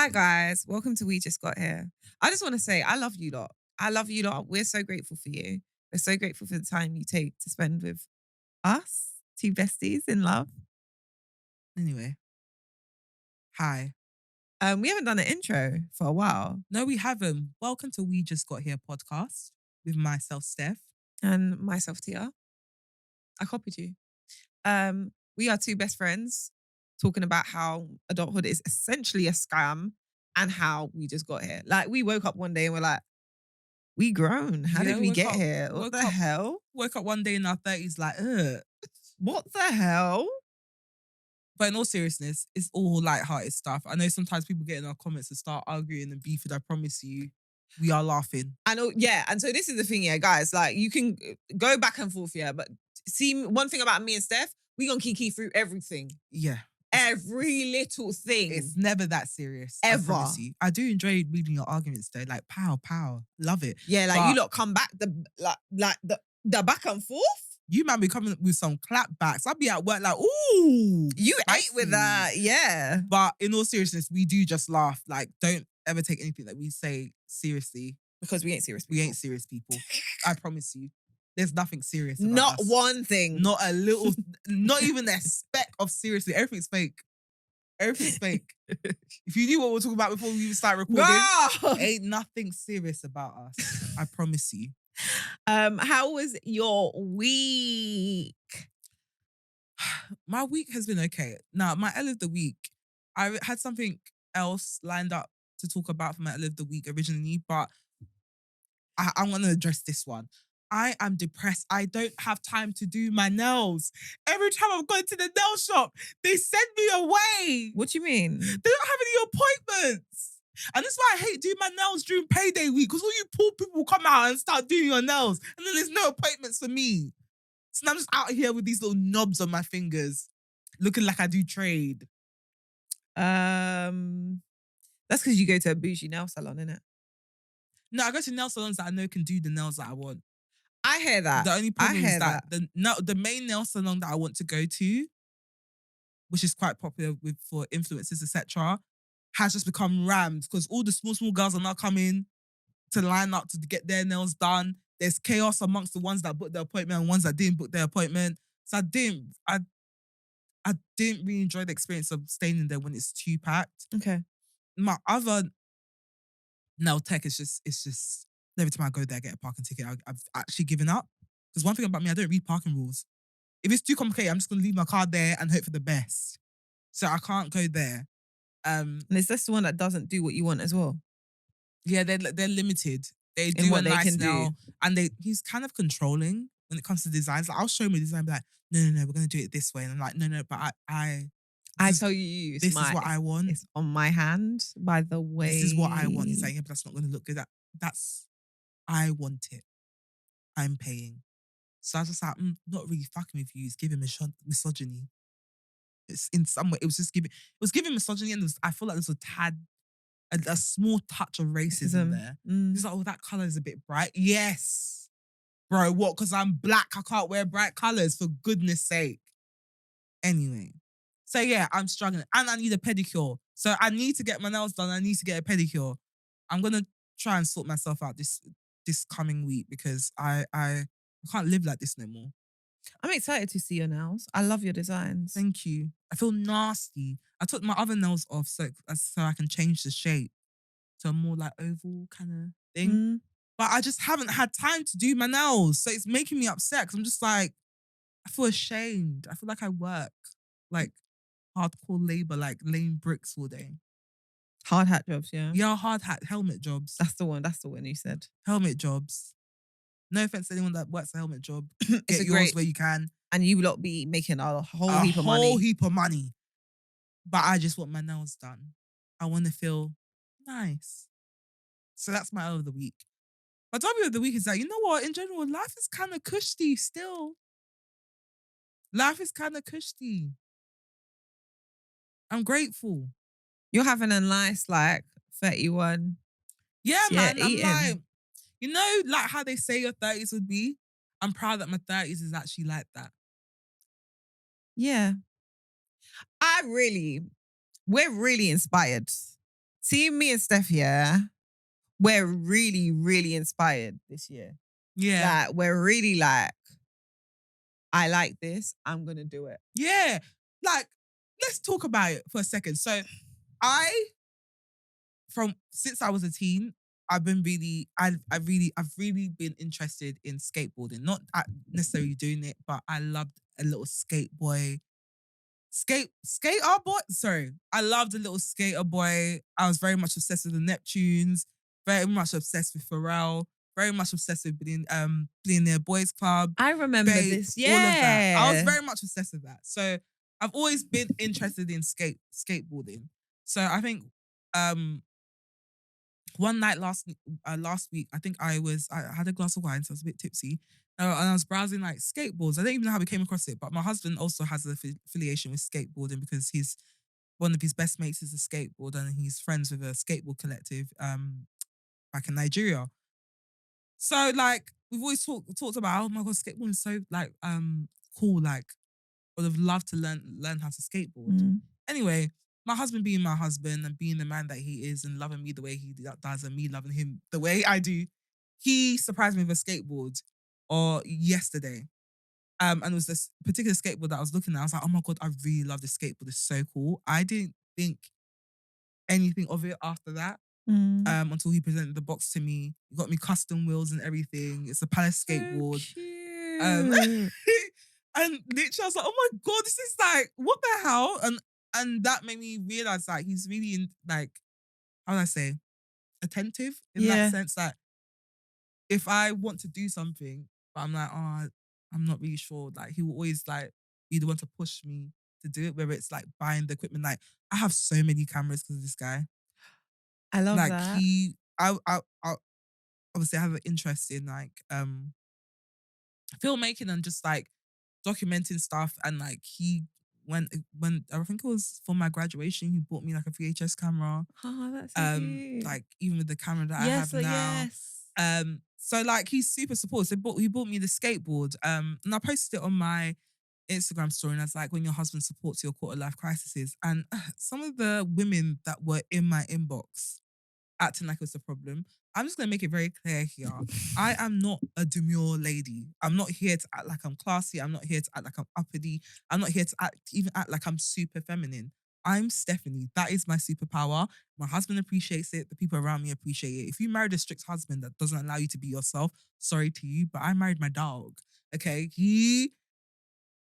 Hi guys, welcome to We Just Got Here. I just want to say I love you lot. I love you lot. We're so grateful for you. We're so grateful for the time you take to spend with us, two besties in love. Anyway, hi. We haven't done an intro for a while. No, we haven't. Welcome to We Just Got Here podcast with myself, Steph. And myself, Tia. I copied you. We are two best friends talking about how adulthood is essentially a scam and how we just got here. Like, we woke up one day and we're like, we grown. How did we get here? What the hell? Woke up one day in our 30s like, ugh. What the hell? But in all seriousness, it's all light-hearted stuff. I know sometimes people get in our comments and start arguing and beefing. I promise you, we are laughing. I know, yeah. And so this is the thing, yeah, guys. Like, you can go back and forth, yeah. But see, one thing about me and Steph, we gonna kiki through everything. Yeah. Every little thing. It's never that serious. Ever. I promise you. I do enjoy reading your arguments though. Like, pow. Love it. Yeah, like, you lot come back, the back and forth. You might be coming with some clapbacks. I'll be at work like, ooh. You spicy. ate with that, yeah. But in all seriousness, we do just laugh. Like, don't ever take anything that we say seriously. Because we ain't serious people. We ain't serious people. I promise you. There's nothing serious about Not us. one thing. Not a little, not even a speck of seriously. Everything's fake. Everything's fake. If you knew what we were talking about before we even start recording, ain't nothing serious about us. I promise you. How was your week? My week has been okay. Now, my L of the week, I had something else lined up to talk about for my L of the week originally, but I'm going to address this one. I am depressed. I don't have time to do my nails. Every time I'm going to the nail shop, they send me away. What do you mean? They don't have any appointments. And that's why I hate doing my nails during payday week, because all you poor people come out and start doing your nails, and then there's no appointments for me. So now I'm just out here with these little knobs on my fingers, looking like I do trade. That's because you go to a bougie nail salon, innit? No, I go to nail salons that I know can do the nails that I want. I hear that. The only problem is that the main nail salon that I want to go to, which is quite popular for influencers, etc., has just become rammed because all the small girls are now coming to line up to get their nails done. There's chaos amongst the ones that booked their appointment and ones that didn't book their appointment. So I didn't really enjoy the experience of staying in there when it's too packed. Okay. My other nail tech is just every time I go there, I get a parking ticket. I've actually given up. Because one thing about me, I don't read parking rules. If it's too complicated, I'm just going to leave my car there and hope for the best. So I can't go there. And is this the one that doesn't do what you want as well? Yeah, they're limited. They do in what a they nice can nail, do. and he's kind of controlling when it comes to designs. Like, I'll show him a design, be like, no, we're going to do it this way. And I'm like, no, but I tell you, this is what I want. It's on my hand, by the way. This is what I want. He's like, yeah, but that's not going to look good. I want it. I'm paying. So I was just like, not really fucking with you. It's giving misogyny. It's in some way. It was giving misogyny, and I feel like there's a small touch of racism there. It's like, oh, that color is a bit bright. Yes, bro. What? Because I'm black, I can't wear bright colors. For goodness sake. Anyway, so yeah, I'm struggling, and I need a pedicure. So I need to get my nails done. I need to get a pedicure. I'm gonna try and sort myself out this coming week because I can't live like this no more. I'm excited to see your nails. I love your designs. Thank you. I feel nasty. I took my other nails off so I can change the shape to a more like oval kind of thing. But I just haven't had time to do my nails. So it's making me upset because I'm just like, I feel ashamed. I feel like I work like hardcore labor, like laying bricks all day. Hard hat jobs, yeah? Yeah, hard hat, helmet jobs. That's the one you said. Helmet jobs. No offense to anyone that works a helmet job. Get yours where you can. And you lot be making a whole heap of money. A whole heap of money. But I just want my nails done. I want to feel nice. So that's my L of the week. My W of the week is that, you know what? In general, life is kind of cushy still. Life is kind of cushy. I'm grateful. You're having a nice, 31. Yeah, man. Eating. I'm like, you know, like how they say your 30s would be? I'm proud that my 30s is actually like that. Yeah. We're really inspired See me and Steph, yeah, we're really, really inspired this year. Yeah. Like, we're really like, I like this, I'm gonna do it. Yeah. Like, let's talk about it for a second. So I, from since I was a teen, I've been really, I've really been interested in skateboarding. Not necessarily doing it, but I loved a little skater boy. Sorry, I loved a little skater boy. I was very much obsessed with the Neptunes. Very much obsessed with Pharrell. Very much obsessed with Billionaire Boys Club. I remember Babe, this, all of that. I was yeah. very much obsessed with that. So I've always been interested in skateboarding. So I think one night last week, I think I had a glass of wine, so I was a bit tipsy. And I was browsing like skateboards. I don't even know how we came across it, but my husband also has an affiliation with skateboarding because one of his best mates is a skateboarder and he's friends with a skateboard collective back in Nigeria. So like we've always talked about, oh my god, skateboarding is so like cool. Like would have loved to learn how to skateboard. Mm. Anyway, my husband being my husband and being the man that he is and loving me the way he does and me loving him the way I do, he surprised me with a skateboard or yesterday. And it was this particular skateboard that I was looking at. I was like, oh my god, I really love this skateboard. It's so cool. I didn't think anything of it after that. Mm. Until he presented the box to me. He got me custom wheels and everything. It's a Palace So skateboard. cute. And literally I was like, oh my god, this is like, what the hell? And that made me realize like he's really in like, how do I say, attentive in Yeah. that sense that if I want to do something, but I'm like, oh, I'm not really sure. Like he will always like be the one to push me to do it, whether it's like buying the equipment. Like I have so many cameras because of this guy. I love Like that. I obviously I have an interest in like filmmaking and just like documenting stuff and like he when I think it was for my graduation he bought me like a VHS camera Oh, that's so cute. like even with the camera that I have Yes, now yes. so like he's super supportive. He bought me the skateboard and I posted it on my Instagram story and I was like, when your husband supports your quarter life crises. And some of the women that were in my inbox acting like it's a problem. I'm just gonna make it very clear here. I am not a demure lady. I'm not here to act like I'm classy. I'm not here to act like I'm uppity. I'm not here to even act like I'm super feminine. I'm Stephanie. That is my superpower. My husband appreciates it. The people around me appreciate it. If you married a strict husband that doesn't allow you to be yourself, sorry to you, but I married my dog. Okay,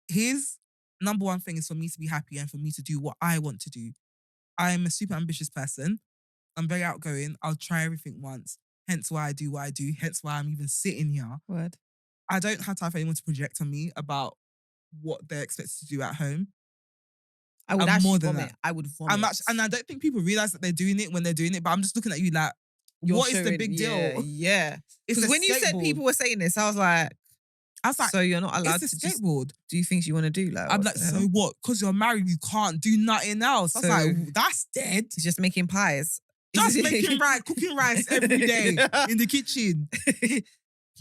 his number one thing is for me to be happy and for me to do what I want to do. I'm a super ambitious person. I'm very outgoing. I'll try everything once. Hence why I do what I do. Hence why I'm even sitting here. Word. I don't have time for anyone to project on me about what they're expected to do at home. I would I'm actually more than vomit. that. I would vomit. And I don't think people realize that they're doing it when they're doing it, but I'm just looking at you like, You're what is the showing- big yeah, deal? Yeah. It's Because a when you said skateboard. people were saying this, I was like, so you're not allowed it's a to just skateboard. do things you want to do. Like, I'm what like, the so hell? what? Because you're married, you can't do nothing else. I was So- like, that's dead. It's just making pies. Just making cooking rice every day in the kitchen.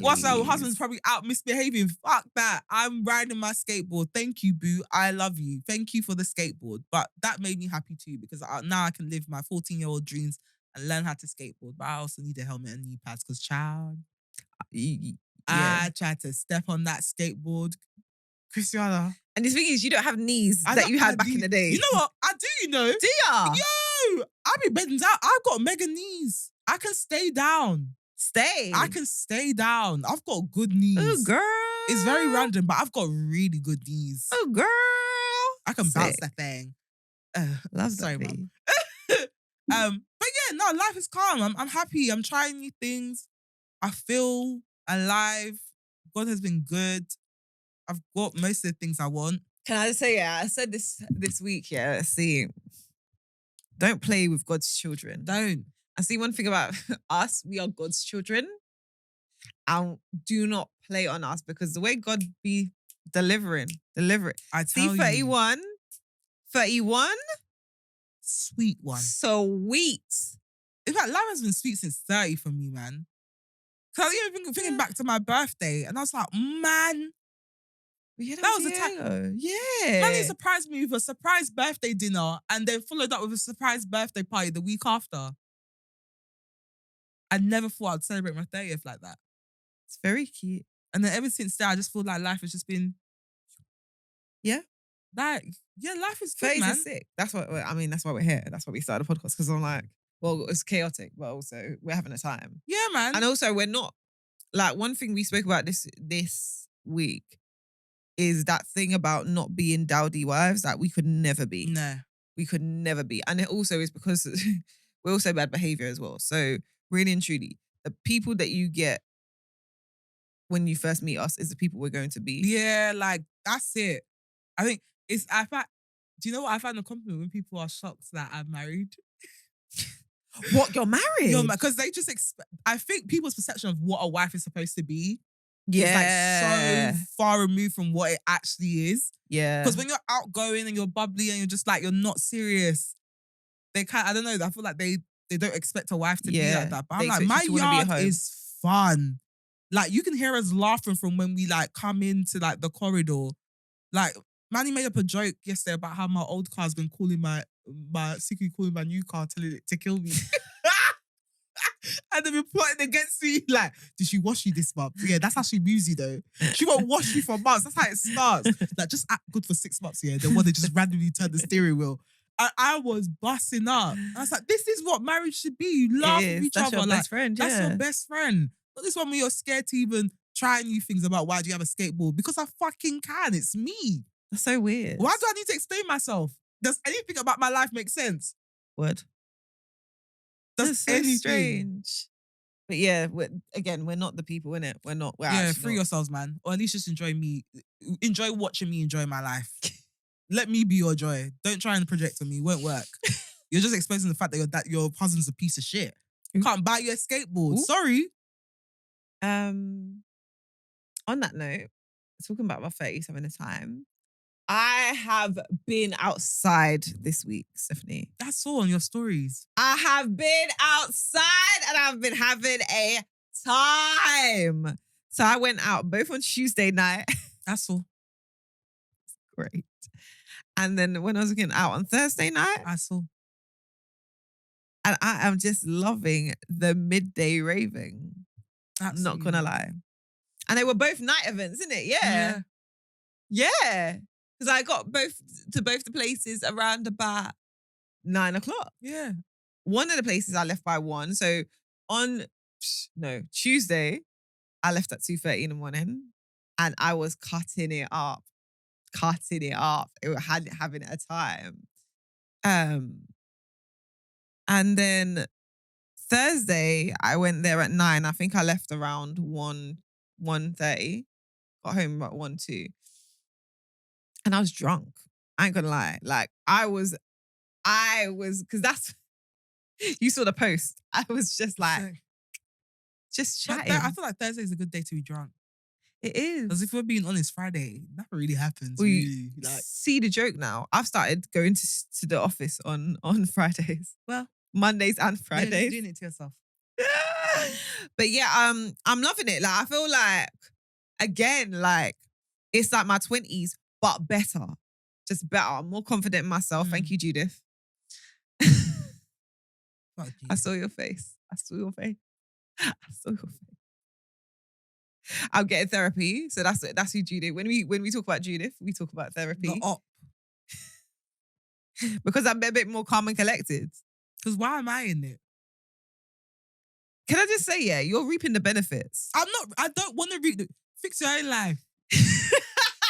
Whilst our husband's probably out misbehaving. Fuck that. I'm riding my skateboard. Thank you, boo. I love you. Thank you for the skateboard. But that made me happy too because now I can live my 14-year-old dreams and learn how to skateboard. But I also need a helmet and knee pads because, child, Yeah. I tried to step on that skateboard. Christiana. And the thing is, you don't have knees I that don't- you had I back do- in the day. You know what? I do, you know. Do ya? Yo, I be bending down. I've got mega knees. I can stay down. Stay. I can stay down. I've got good knees. Oh, girl. It's very random, but I've got really good knees. Oh, girl. I can bounce Sick. that thing. Love sorry, that. mum. But yeah, no, life is calm. I'm happy. I'm trying new things. I feel alive. God has been good. I've got most of the things I want. Can I just say, yeah, I said this week, yeah, let's see. Don't play with God's children. Don't. I see one thing about us, we are God's children. And do not play on us because the way God be deliver it. I tell See, you. 31? Sweet one. Sweet. In fact, life has been sweet since 30 for me, man. Because I was even thinking back to my birthday and I was like, man, Yeah, that That was was the time. Diego. Manny Yeah. surprised me with a surprise birthday dinner and then followed up with a surprise birthday party the week after. I never thought I'd celebrate my 30th like that. It's very cute. And then ever since then, I just feel like life has just been Yeah. like, yeah, life is good, 30s man. is sick. That's what I mean. That's why we're here. That's why we started the podcast. Because I'm like, well, it's chaotic, but also we're having a time. Yeah, man. And also, we're not like one thing we spoke about this week is that thing about not being dowdy wives that we could never be. Nah. We could never be. And it also is because we're also bad behavior as well. So really and truly, the people that you get when you first meet us is the people we're going to be. Yeah, like that's it. I think it's do you know what I find a compliment when people are shocked that I'm married? What, you're married? Because they just I think people's perception of what a wife is supposed to be yeah. is like so far removed from what it actually is. Yeah. Because when you're outgoing and you're bubbly and you're just like, you're not serious, they can't, I don't know, I feel like they don't expect a wife to be like that. But They I'm like, expect my you to wanna be at yard home. is fun. Like, you can hear us laughing from when we like come into like the corridor. Like, Manny made up a joke yesterday about how my old car's been calling secretly calling my new car, telling it to kill me. And they've been plotting against me. Like, did she wash you this month? Yeah, that's how she moves you though. She won't wash you for months. That's how it starts. Like, just act good for 6 months, yeah. Then one they just randomly turn the steering wheel. And I was busting up. I was like, this is what marriage should be. You laugh with each That's other. your Like, best friend, that's yeah. your best friend. Not this one where you're scared to even try new things about why do you have a skateboard? Because I fucking can. It's me. That's so weird. Why do I need to explain myself? Does anything about my life make sense? Word. Does That's so anything? strange. But yeah, we're not the people, innit? We're not. We're Yeah, actually free not. yourselves, man. Or at least just enjoy me. Enjoy watching me enjoy my life. Let me be your joy. Don't try and project on me. It won't work. You're just exposing the fact that your husband's a piece of shit. Can't buy you a skateboard. Ooh. Sorry. On that note, talking about my 30s having a time, I have been outside this week, Stephanie. That's all on your stories. I have been outside and I've been having a time. So I went out both on Tuesday night. That's all. Great. And then when I was getting out on Thursday night, That's all. and I am just loving the midday raving. Absolutely. Not gonna lie. And they were both night events, isn't it? Yeah. Yeah. Because I got both the places around about 9 o'clock. Yeah. One of the places I left by 1. So Tuesday, I left at 2:30 in the morning and I was cutting it up. Having a time. And then Thursday, I went there at 9. I think I left around 1:30. Got home about 1, 2. And I was drunk. I ain't gonna lie. Like, I was, because that's, you saw the post. I was just like, just But chatting. I feel like Thursday is a good day to be drunk. It is. Because if we're being honest, Friday, nothing really happens. Well, really. Like, see the joke now. I've started going to the office on Fridays. well, Mondays and yeah, Fridays. doing it to yourself. But yeah, I'm loving it. Like, I feel like, again, like, it's like my 20s, but better. Just better. I'm more confident in myself. Thank you, Judith. Fuck you. I saw your face. I'm getting therapy. So that's who Judith. When we talk about Judith, we talk about therapy. The op. Because I'm a bit more calm and collected. Because why am I in it? Can I just say, yeah, you're reaping the benefits. I don't want to read fix your own life.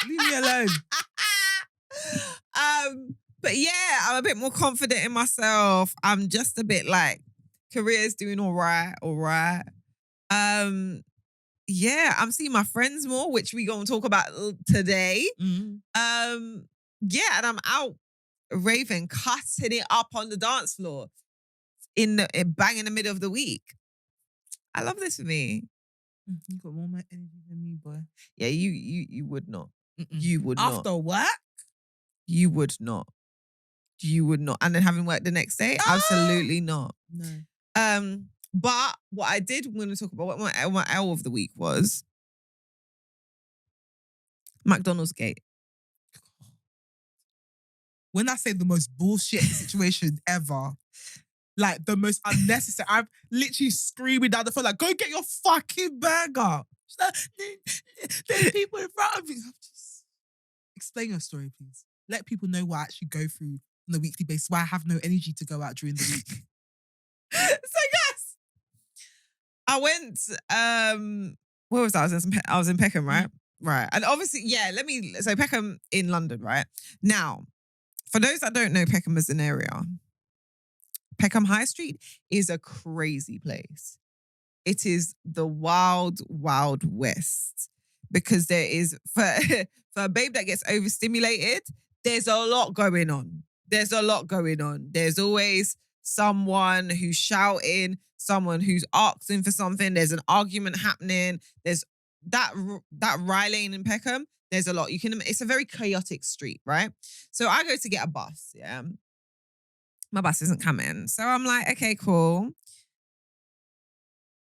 Leave me alone. But yeah, I'm a bit more confident in myself. I'm just a bit like, career's doing all right. Yeah, I'm seeing my friends more, which we gonna talk about today. Mm-hmm. Yeah, and I'm out raving, cutting it up on the dance floor bang in the middle of the week. I love this for me. You got more energy than me, boy. Yeah, you would not. Mm-mm. You would not. After work? You would not. You would not. And then having work the next day? Absolutely not. No. But what I did want to talk about, what my L of the week was, McDonald's gate. When I say the most bullshit situation ever, like the most unnecessary, I'm literally screaming down the phone, like, go get your fucking burger. She's like, there's people in front of you. I'm just... Explain your story, please. Let people know what I actually go through on a weekly basis, why I have no energy to go out during the week. So yes, I went. Where was I? I was in Peckham, right? Right, and obviously, yeah. So Peckham in London, right? Now, for those that don't know Peckham as an area, Peckham High Street is a crazy place. It is the wild, wild west because there is for a babe that gets overstimulated, there's a lot going on. There's a lot going on. There's always someone who's shouting, someone who's asking for something. There's an argument happening. There's that Rye Lane in Peckham. There's a lot. It's a very chaotic street, right? So I go to get a bus. Yeah, my bus isn't coming. So I'm like, okay, cool.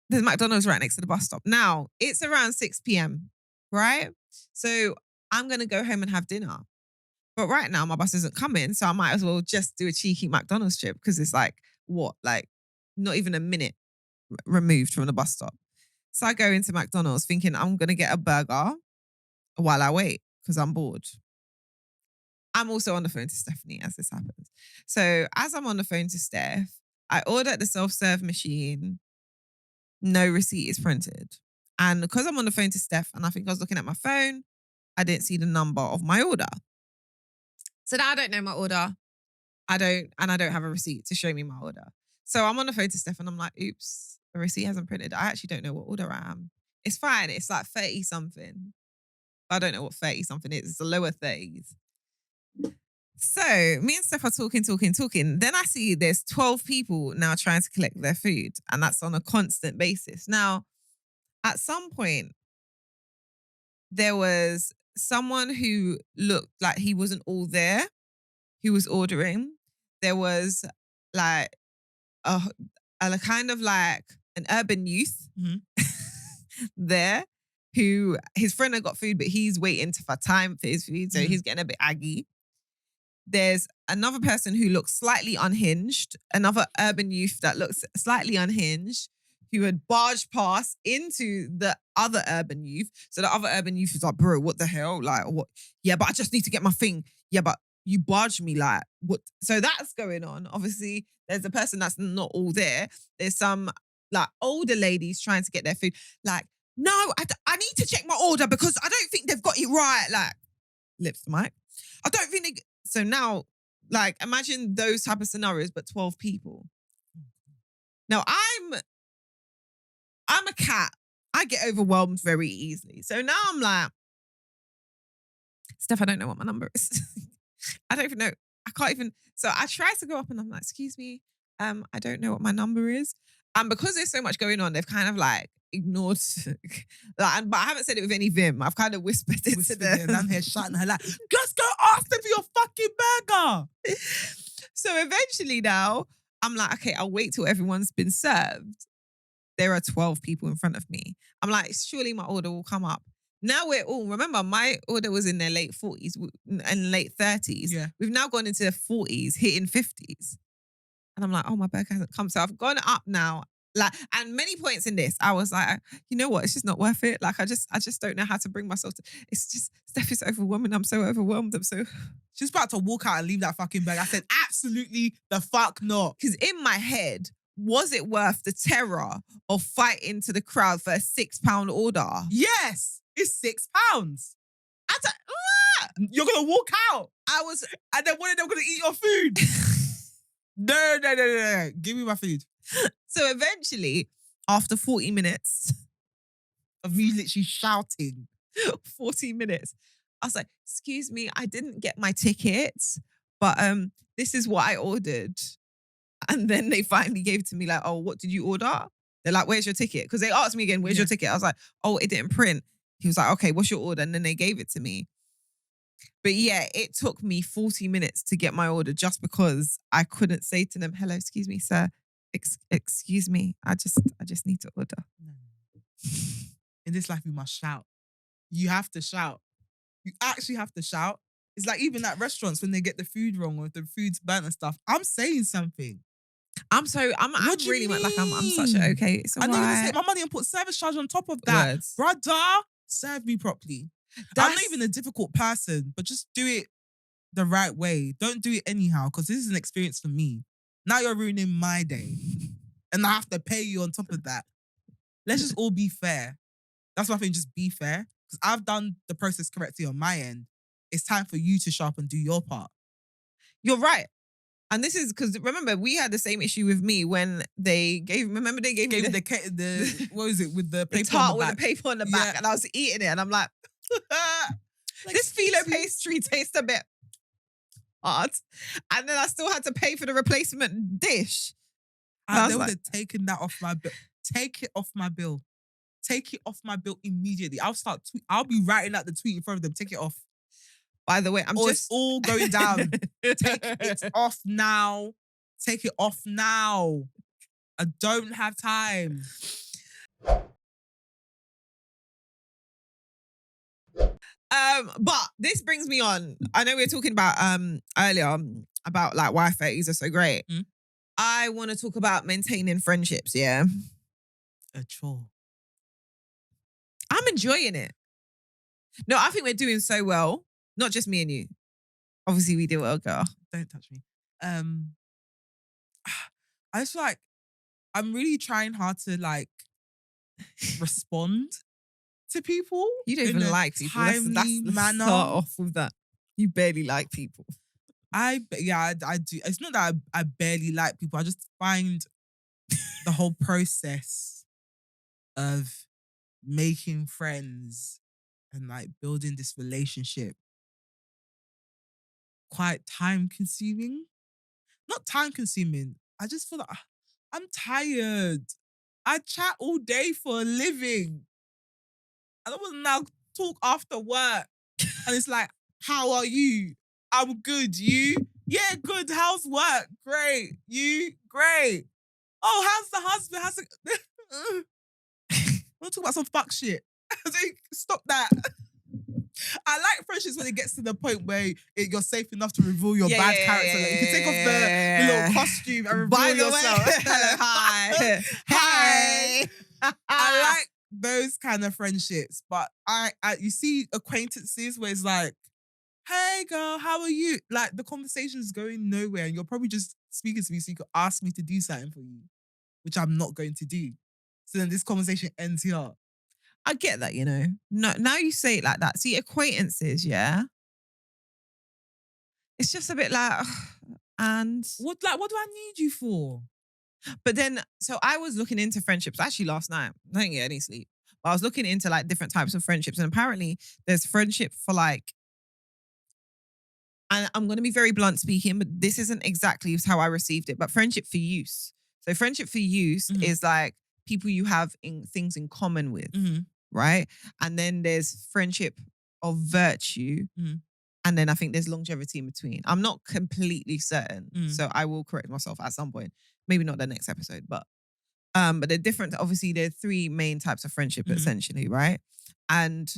There's McDonald's right next to the bus stop. Now, it's around 6 p.m., right? So I'm going to go home and have dinner. But right now, my bus isn't coming. So I might as well just do a cheeky McDonald's trip because it's like, what? Like, not even a minute removed from the bus stop. So I go into McDonald's thinking I'm going to get a burger while I wait because I'm bored. I'm also on the phone to Stephanie as this happens. So as I'm on the phone to Steph, I order at the self-serve machine. No receipt is printed. And because I'm on the phone to Steph and I think I was looking at my phone, I didn't see the number of my order. So now I don't know my order. I don't have a receipt to show me my order. So I'm on the phone to Steph and I'm like, oops, the receipt hasn't printed. I actually don't know what order I am. It's fine. It's like 30 something. I don't know what 30 something is. It's the lower 30s. So me and Steph are talking. Then I see there's 12 people now trying to collect their food. And that's on a constant basis. Now, at some point, there was someone who looked like he wasn't all there, who was ordering. There was like a kind of like an urban youth there who his friend had got food, but he's waiting for time for his food. So he's getting a bit aggy. There's another person who looks slightly unhinged, another urban youth that looks slightly unhinged, who had barged past into the other urban youth. So the other urban youth was like, bro, what the hell? Like, what? Yeah, but I just need to get my thing. Yeah, but you barged me, like, what? So that's going on. Obviously, there's a person that's not all there. There's some like older ladies trying to get their food. Like, no, I need to check my order because I don't think they've got it right. Like, lips to mic. I don't think they... So now, like, imagine those type of scenarios, but 12 people. Now, I'm a cat. I get overwhelmed very easily. So now I'm like, Steph, I don't know what my number is. I don't even know. I can't even... So I try to go up and I'm like, excuse me, I don't know what my number is. And because there's so much going on, they've kind of like ignored, like, but I haven't said it with any vim. I've kind of whispered it to them. And I'm here shouting her like, just go ask them for your fucking burger. So eventually now, I'm like, okay, I'll wait till everyone's been served. There are 12 people in front of me. I'm like, surely my order will come up. Now we're all... Remember, my order was in their late 40s and late 30s. Yeah. We've now gone into the 40s, hitting 50s. And I'm like, oh, my burger hasn't come. So I've gone up now. Like, and many points in this, I was like, you know what? It's just not worth it. Like, I just don't know how to bring myself to... It's just, Steph is overwhelming. I'm so overwhelmed. She's about to walk out and leave that fucking burger. I said, absolutely the fuck not. Because in my head, was it worth the terror of fighting to the crowd for a £6 order? Yes, it's £6. You're gonna walk out. And then one of them gonna eat your food. No. Give me my food. So eventually, after 40 minutes of me literally shouting, 40 minutes, I was like, excuse me, I didn't get my tickets, but this is what I ordered. And then they finally gave it to me like, oh, what did you order? They're like, where's your ticket? Because they asked me again, where's your ticket? I was like, oh, it didn't print. He was like, okay, what's your order? And then they gave it to me. But yeah, it took me 40 minutes to get my order just because I couldn't say to them, hello, excuse me, sir. Excuse me, I just need to order. No. In this life, you must shout. You have to shout. You actually have to shout. It's like even at restaurants when they get the food wrong or if the food's burnt and stuff. I'm saying something. I'm What do you really like I'm such a mean? okay, it's I know you just alright. take my money and put service charge on top of that. Words. Brother, serve me properly. I'm not That's even a difficult person, but just do it the right way. Don't do it anyhow, because this is an experience for me. Now you're ruining my day. And I have to pay you on top of that. Let's just all be fair. That's why I think just be fair. Because I've done the process correctly on my end. It's time for you to show up and do your part. You're right. And this is because remember, we had the same issue with me when they gave me Gave the what was it, with the the paper tart on the with back. the paper on the back, Yeah. and I was eating it, and I'm like, Like, this phyllo excuse me? pastry tastes a bit hard. And then I still had to pay for the replacement dish. And I They was would like, have taken that off my bill. Take it off my bill. Take it off my bill immediately. I'll be writing out the tweet in front of them. Take it off. by the way, It's all going down. Take it off now. Take it off now. I don't have time. But this brings me on. I know we were talking about earlier about like why 30s are so great. Mm. I want to talk about maintaining friendships, yeah. A chore. I'm enjoying it. No, I think we're doing so well. Not just me and you. Obviously, we do well, girl. Don't touch me. I just feel like I'm really trying hard to like respond to people. You don't in even a like people. Let's manner. start off with that. You barely like people. I do. It's not that I barely like people. I just find the whole process of making friends and like building this relationship quite time consuming. Not time consuming. I just feel like I'm tired. I chat all day for a living. I don't want to now talk after work. And it's like, how are you? I'm good. You? Yeah, good. How's work? Great. You? Great. Oh, how's the husband? How's it? I want to talk about some fuck shit. Stop that. I like friendships when it gets to the point where you're safe enough to reveal your bad character. Like, you can take off the little costume and reveal By the yourself. way, hello, hi. Hi. Hi. I like those kind of friendships, but I you see acquaintances where it's like, hey girl, how are you? Like the conversation's going nowhere and you're probably just speaking to me so you could ask me to do something for you, which I'm not going to do. So then this conversation ends here. I get that, you know. No, now you say it like that. See, acquaintances, yeah. It's just a bit like, and What do I need you for? but then, so I was looking into friendships actually last night. I didn't get any sleep. But I was looking into like different types of friendships, and apparently there's friendship for like, and I'm going to be very blunt speaking, but this isn't exactly how I received it, but friendship for use. So friendship for use is like people you have in things in common with, right? And then there's friendship of virtue. And then I think there's longevity in between. I'm not completely certain. So I will correct myself at some point. Maybe not the next episode, but they're different. Obviously, there are three main types of friendship, essentially, right? And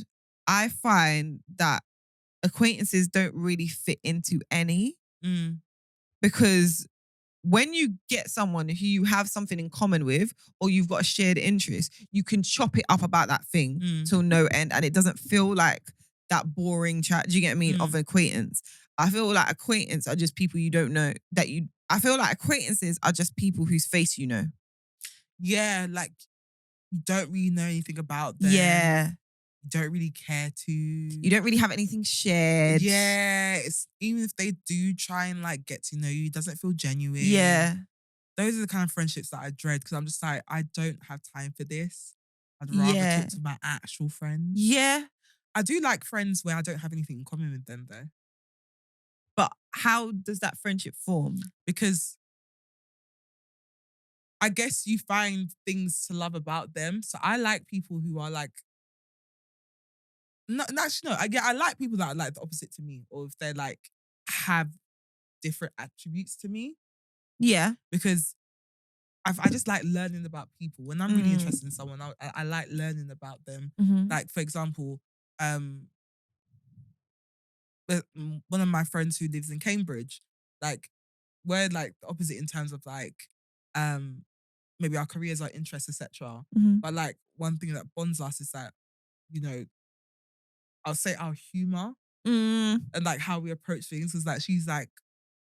I find that acquaintances don't really fit into any because when you get someone who you have something in common with or you've got a shared interest, you can chop it up about that thing till no end and it doesn't feel like that boring chat. Do you get what I mean? Of acquaintance. I feel like acquaintance are just people you don't know I feel like acquaintances are just people whose face you know. Yeah, like you don't really know anything about them. Yeah. You don't really care to. You don't really have anything shared. Yeah. It's even if they do try and like get to know you, it doesn't feel genuine. Yeah. Those are the kind of friendships that I dread because I'm just like, I don't have time for this. I'd rather talk to my actual friends. Yeah. I do like friends where I don't have anything in common with them though. But how does that friendship form? Because I guess you find things to love about them. So I like people who are like, no, actually no. I like people that are like the opposite to me, or if they're like have different attributes to me. Yeah. Because I just like learning about people. When I'm really interested in someone, I like learning about them. Like for example, one of my friends who lives in Cambridge, like we're like the opposite in terms of like um maybe our careers, our interests, etc. Mhm. But like one thing that bonds us is that, you know, I'll say our humor Mm. and like how we approach things is like she's like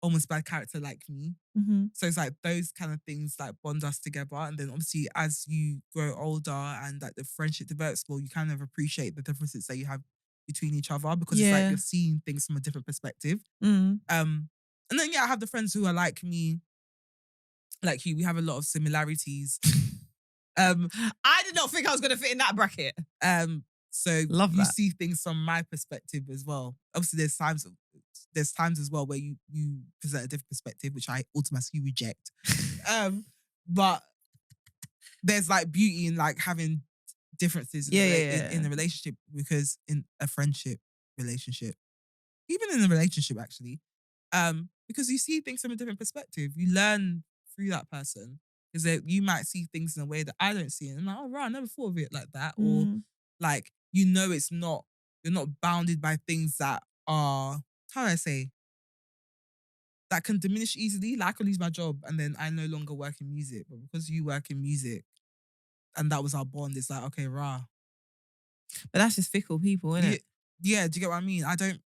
almost bad character like me. Mhm. So it's like those kind of things like bond us together. And then obviously as you grow older and like the friendship develops more, you kind of appreciate the differences that you have between each other because it's like Yeah. you're seeing things from a different perspective. Mm. And then yeah, I have the friends who are like me, like you. We have a lot of similarities. Um, I did not think I was gonna fit in that bracket. so Love you that. see things from my perspective as well. Obviously, there's times as well where you present a different perspective, which I automatically reject. But there's like beauty in like having differences Yeah, yeah, in yeah. a relationship because in a friendship relationship, even in a relationship actually, because you see things from a different perspective. You learn through that person because you might see things in a way that I don't see it. And I'm like, oh right, I never thought of it like that. Or Mm. like, you know, you're not bounded by things that are, how do I say, that can diminish easily. Like I could lose my job and then I no longer work in music. But because you work in music and that was our bond, it's like, okay, rah. But that's just fickle people, isn't Yeah, it? yeah, do you get what I mean? I don't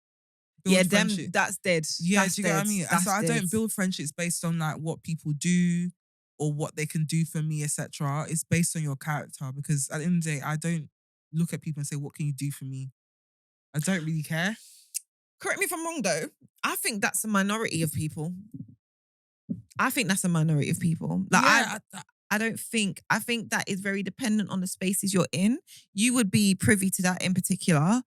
Yeah, build them. friendship. That's dead. Yeah, That's do you get what I dead. mean? So That's I dead. don't build friendships based on like what people do or what they can do for me, etc. It's based on your character because at the end of the day, I don't look at people and say, "What can you do for me?" I don't really care. Correct me if I'm wrong though. I think that's a minority of people. I think that's a minority of people. Like Yeah, I don't think. I think that is very dependent on the spaces you're in. You would be privy to that in particular,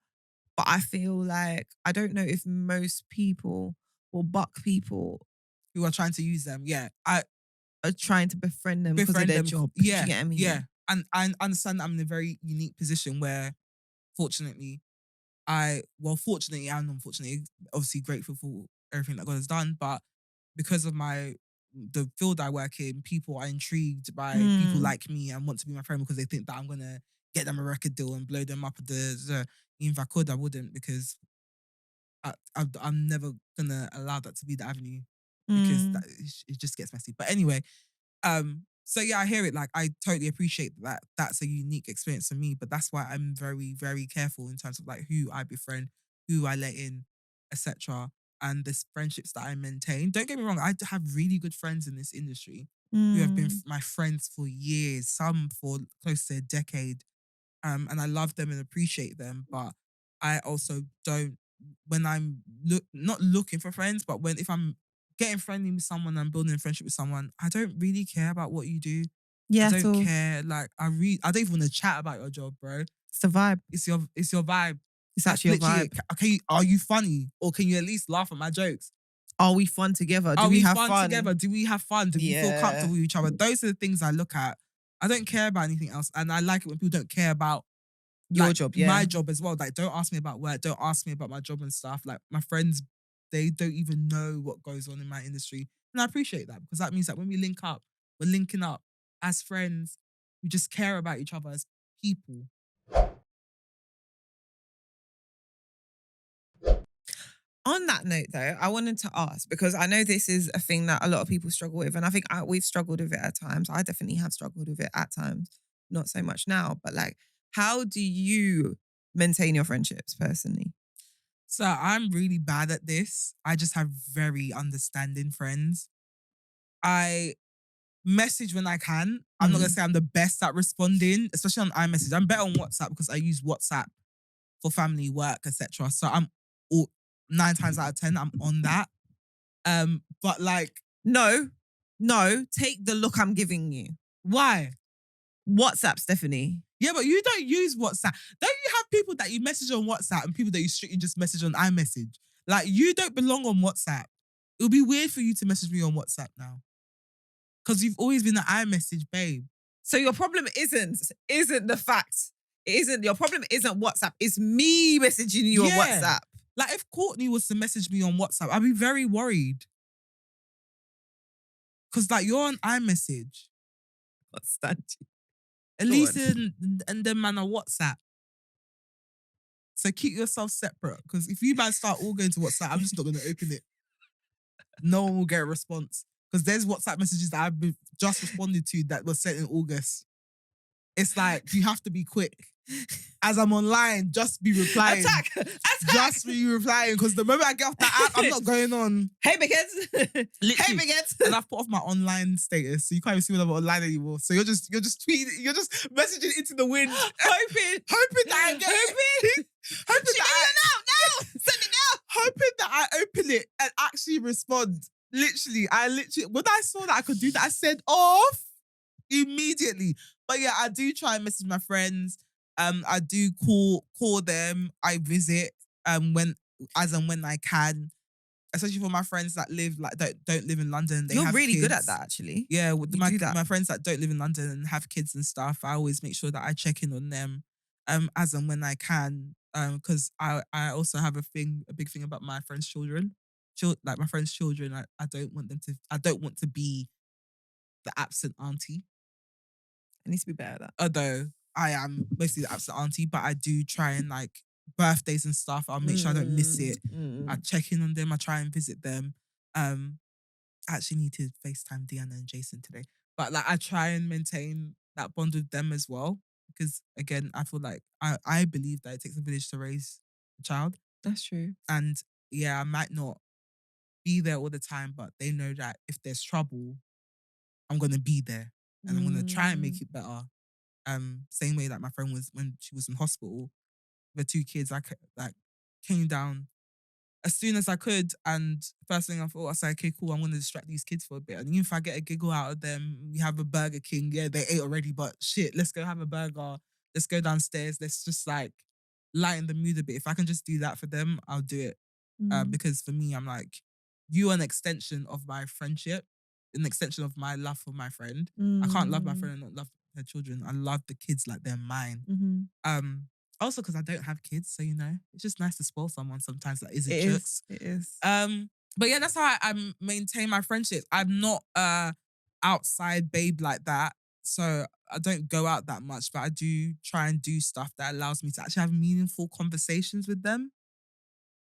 but I feel like I don't know if most people or buck people who are trying to use them. Yeah, I are trying to befriend them because of befriend their them. job. Do you Yeah, get what I yeah, mean? and I understand that I'm in a very unique position where, fortunately, fortunately and unfortunately, obviously grateful for everything that God has done, but because of the field I work in, people are intrigued by people Mm, like me and want to be my friend because they think that I'm gonna get them a record deal and blow them up. Even if I could, I wouldn't because I'm never gonna allow that to be the avenue because mm, it just gets messy. But anyway, so yeah, I hear it. Like I totally appreciate that. That's a unique experience for me, but that's why I'm very, very careful in terms of like who I befriend, who I let in, etc. And the friendships that I maintain. Don't get me wrong, I have really good friends in this industry who have been mm. my friends for years, some for close to a decade. And I love them and appreciate them, but I also don't when I'm not looking for friends, but if I'm getting friendly with someone and building a friendship with someone, I don't really care about what you do. I Yeah, at don't all. care. Like I don't even want to chat about your job, bro. It's the vibe. It's your vibe. It's That's actually your literally it. vibe. Okay, are you funny? Or can you at least laugh at my jokes? Are we fun together? Do Are we we have fun fun? together? Do we have fun? Do we feel Yeah. comfortable with each other? Those are the things I look at. I don't care about anything else. And I like it when people don't care about Your like job, yeah. my job as well. Like, don't ask me about work. Don't ask me about my job and stuff. Like my friends, they don't even know what goes on in my industry, and I appreciate that because that means that when we link up, we're linking up as friends. We just care about each other as people. On that note, though, I wanted to ask because I know this is a thing that a lot of people struggle with, and I think we've struggled with it at times. I definitely have struggled with it at times, not so much now. But like, how do you maintain your friendships personally? So I'm really bad at this. I just have very understanding friends. I message when I can. I'm not gonna Mm. say I'm the best at responding, especially on iMessage. I'm better on WhatsApp because I use WhatsApp for family, work, etc. So I'm all 9 times out of 10, I'm on that. But like, No, no, take the look I'm giving you. why? WhatsApp, Stephanie. Yeah, but you don't use WhatsApp. Don't you have people that you message on WhatsApp and people that you strictly just message on iMessage? Like, you don't belong on WhatsApp. It'll be weird for you to message me on WhatsApp now. Because you've always been an iMessage, babe. So your problem isn't the fact. It isn't your problem. Isn't WhatsApp? It's me messaging you on Yeah. WhatsApp. Like, if Courtney was to message me on WhatsApp, I'd be very worried. Because, like, you're on iMessage. Can't stand you. At Go least on. and then man on WhatsApp. So keep yourself separate. Because if you guys start all going to WhatsApp, I'm just not going to open it. No one will get a response. Because there's WhatsApp messages that I've just responded to that was sent in August. It's like, you have to be quick. As I'm online, just be replying. Attack! Just be replying. Because the moment I get off the app, I'm not going on. Hey, biggins. Hey, Literally. biggins. And I've put off my online status, so you can't even see when I'm online anymore. So you're just tweeting, you're just messaging into the wind, hoping that I get it. Hoping that now. Send it now. hoping that I open it and actually respond. Literally, when I saw that I could do that, I said off immediately. But yeah, I do try and message my friends. I do call them. I visit when I can. Especially for my friends that live don't live in London. They You're have really kids. good at that, actually. Yeah, with You do that. my friends that don't live in London and have kids and stuff, I always make sure that I check in on them as and when I can. Because I also have a big thing about my friends' children. Like my friends' children, I don't want to be the absent auntie. It needs to be better at that. Although I am mostly the absent auntie, but I do try and like birthdays and stuff, I'll make sure I don't miss it. I check in on them, I try and visit them. I actually need to FaceTime Deanna and Jason today. But like I try and maintain that bond with them as well. Because again, I feel like I believe that it takes a village to raise a child. That's true. And yeah, I might not be there all the time, but they know that if there's trouble, I'm gonna be there. And I'm gonna try and make it better. Same way that my friend was when she was in hospital. The two kids, I came down as soon as I could, and first thing I thought, I was like, okay, cool, I'm gonna distract these kids for a bit. And even if I get a giggle out of them, we have a Burger King. Yeah, they ate already, but shit, let's go have a burger. Let's go downstairs. Let's just like lighten the mood a bit. If I can just do that for them, I'll do it. Because for me, I'm like, you are an extension of my friendship, an extension of my love for my friend. I can't love my friend and not love her children. I love the kids like they're mine. Also, because I don't have kids, so it's just nice to spoil someone sometimes that isn't chooks. It is. But yeah, that's how I maintain my friendships. I'm not outside babe like that, so I don't go out that much. But I do try and do stuff that allows me to actually have meaningful conversations with them,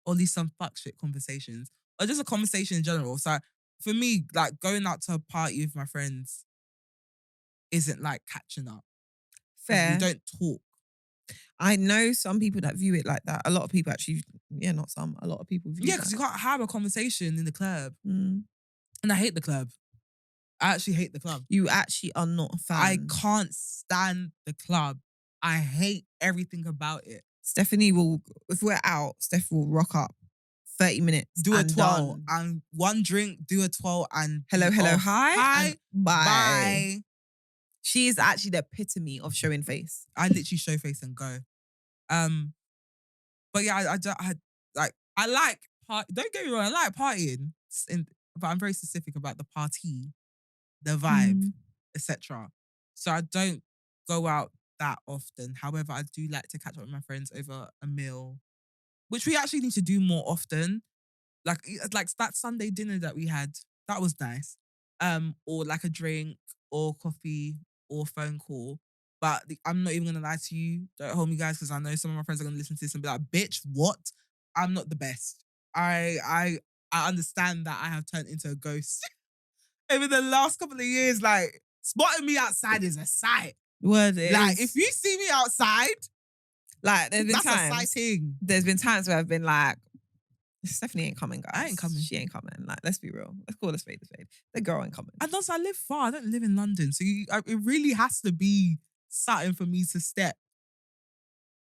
or at least some fuck shit conversations, or just a conversation in general. So for me, like going out to a party with my friends isn't like catching up. Fair. We don't talk. I know some people that view it like that. A lot of people actually, not some, a lot of people view it. Yeah, because you can't have a conversation in the club. Mm. And I hate the club. I actually hate the club. You actually are not a fan. I can't stand the club. I hate everything about it. Stephanie will, if we're out, Steph will rock up 30 minutes. Do a and 12 done. and one drink, do a 12 and hello, off. hi, and bye. She is actually the epitome of showing face. I literally show face and go. But yeah, I like don't get me wrong, I like partying, but I'm very specific about the party, the vibe, etc. So I don't go out that often. However, I do like to catch up with my friends over a meal, which we actually need to do more often. Like that Sunday dinner that we had, that was nice. Or like a drink or coffee or phone call. But I'm not even gonna lie to you. Don't hold me, guys, because I know some of my friends are gonna listen to this and be like, "Bitch, what? I'm not the best." I understand that I have turned into a ghost over the last couple of years. Like spotting me outside is a sight. Word is. Like if you see me outside, like there's been that's times. a sighting. There's been times where I've been like, Stephanie ain't coming, guys. I ain't coming. She ain't coming. Like, let's be real. Let's call a spade a spade. The girl ain't coming. And also, I live far. I don't live in London, so it really has to be something for me to step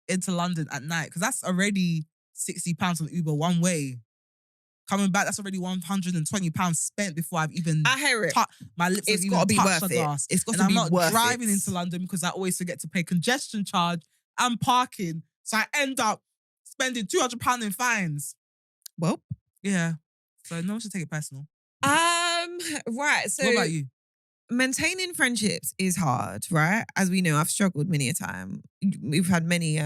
into London at night, because that's already £60 on Uber one way. Coming back, that's already £120 spent before I've even. I hear it. My lips It's have got to even be touched worth the it. glass. It's got and to I'm be not worth driving it. into London because I always forget to pay congestion charge and parking, so I end up spending £200 in fines. Well, yeah. So no one should take it personal. Right. So what about you? Maintaining friendships is hard, right? As we know, I've struggled many a time. We've had many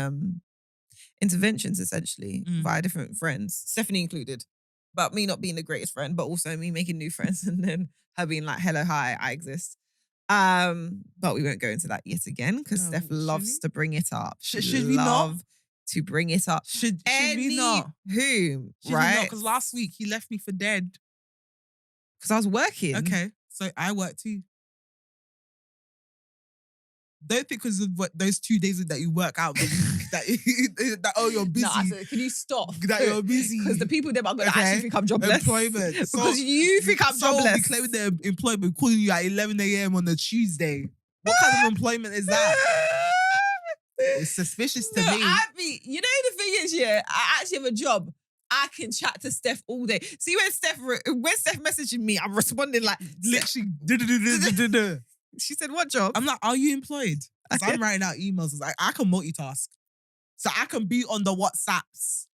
interventions essentially via different friends, Stephanie included. But me not being the greatest friend, but also me making new friends and then her being like, hello, hi, I exist. But we won't go into that yet again because Steph loves to bring it up. Should we not? to bring it up. Should we not? Whom, Should we not? right? Because last week he left me for dead. Because I was working. Okay, so I work too. Don't think because of what those 2 days that you work out the week that oh you're busy. No, I said, can you stop? That you're busy. Because the people there are going to Okay. actually think I'm jobless. Employment. Because you think I'm Someone will jobless. be claiming their employment, calling you at 11 a.m. on a Tuesday. What kind of employment is that? It's suspicious to me. You know the thing is, yeah, I actually have a job. I can chat to Steph all day. See, when Steph messaging me, I'm responding like Literally. she said, "What job?" I'm like, are you employed? Because I'm writing out emails. It's like, I can multitask. So I can be on the WhatsApps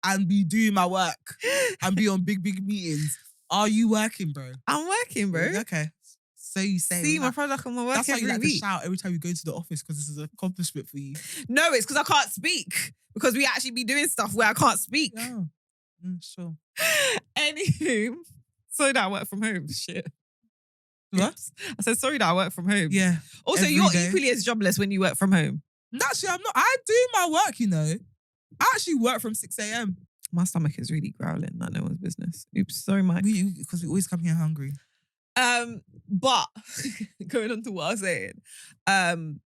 and be doing my work and be on big meetings. Are you working, bro? I'm working, bro. Okay. So you say. See my product on my work. That's why you every like week. to shout every time you go to the office because this is an accomplishment for you. No, it's because I can't speak. Because we actually be doing stuff where I can't speak. Yeah. Sure. Anywho, sorry that I work from home. Shit. What? I said sorry that I work from home. Yeah. Also, every you're day. equally as jobless when you work from home. Actually, I'm not. I do my work, you know. I actually work from 6 a.m. My stomach is really growling. Like no one's business. Oops, sorry, Mike. Because we always come here hungry. But going on to what I was saying, I'm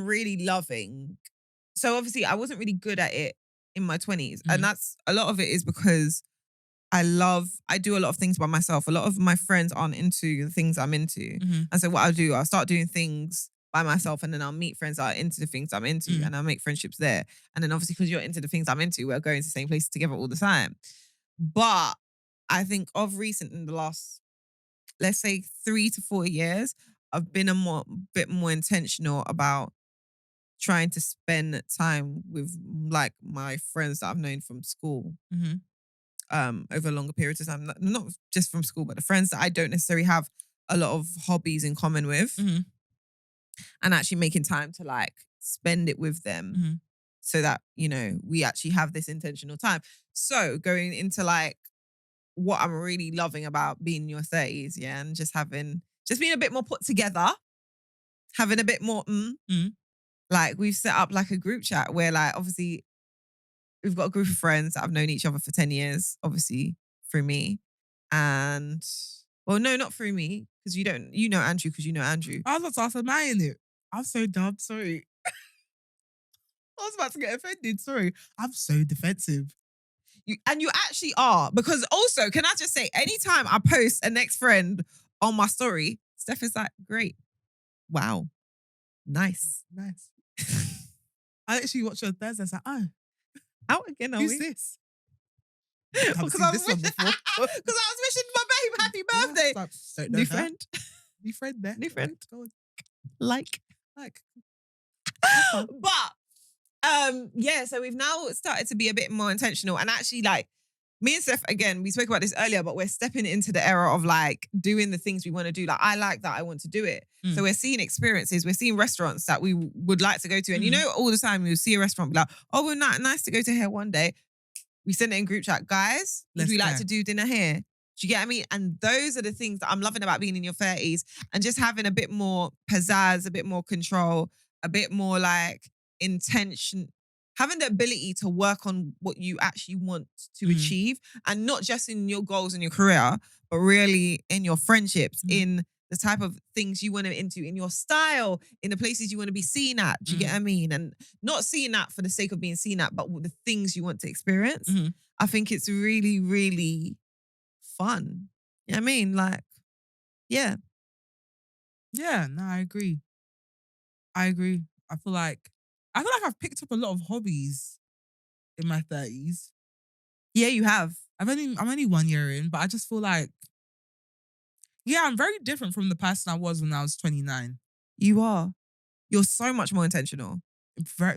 really loving. So obviously, I wasn't really good at it in my 20s, and that's a lot of it is because I do a lot of things by myself. A lot of my friends aren't into the things I'm into, and so what I'll start doing things by myself, and then I'll meet friends that are into the things I'm into, and I'll make friendships there. And then obviously, because you're into the things I'm into, we're going to the same places together all the time. But I think of recent in the last, let's say 3 to 4 years, I've been a bit more intentional about trying to spend time with like my friends that I've known from school over longer periods of time. Not just from school, but the friends that I don't necessarily have a lot of hobbies in common with, and actually making time to like spend it with them so that, you know, we actually have this intentional time. So going into like what I'm really loving about being in your 30s, yeah, and just being a bit more put together, having a bit more like we've set up like a group chat where like obviously we've got a group of friends that have known each other for 10 years, obviously through me. And well, no, not through me, because you know Andrew because you know Andrew. I was about to ask, am I in it? I'm so dumb, sorry. I was about to get offended, sorry. I'm so defensive. You actually are, because also, can I just say, anytime I post a next friend on my story, Steph is like, great. Wow. Nice. I actually watched on Thursday. I was like, oh, out again, are who's we? this? Because I was wishing my babe happy birthday. Yeah, New friend. New friend there. New friend. Go on. Like. But yeah, so we've now started to be a bit more intentional, and actually like me and Steph, again, we spoke about this earlier, but we're stepping into the era of like doing the things we want to do. Like I like that, I want to do it. So we're seeing experiences, we're seing restaurants that we would like to go to. And you know, all the time we'll see a restaurant, be like, oh, we're not nice to go to here one day. We send it in group chat, guys, would we like to do dinner here? Do you get what I mean? And those are the things that I'm loving about being in your 30s and just having a bit more pizzazz, a bit more control, a bit more like intention, having the ability to work on what you actually want to achieve, and not just in your goals and your career, but really in your friendships, in the type of things you want to into, in your style, in the places you want to be seen at. Do you get what I mean? And not seeing that for the sake of being seen at, but the things you want to experience. I think it's really, really fun. You know what I mean? Like, yeah. Yeah, no, I agree. I feel like I've picked up a lot of hobbies in my 30s. Yeah, you have. I'm only 1 year in, but I just feel like, yeah, I'm very different from the person I was when I was 29. You are. You're so much more intentional.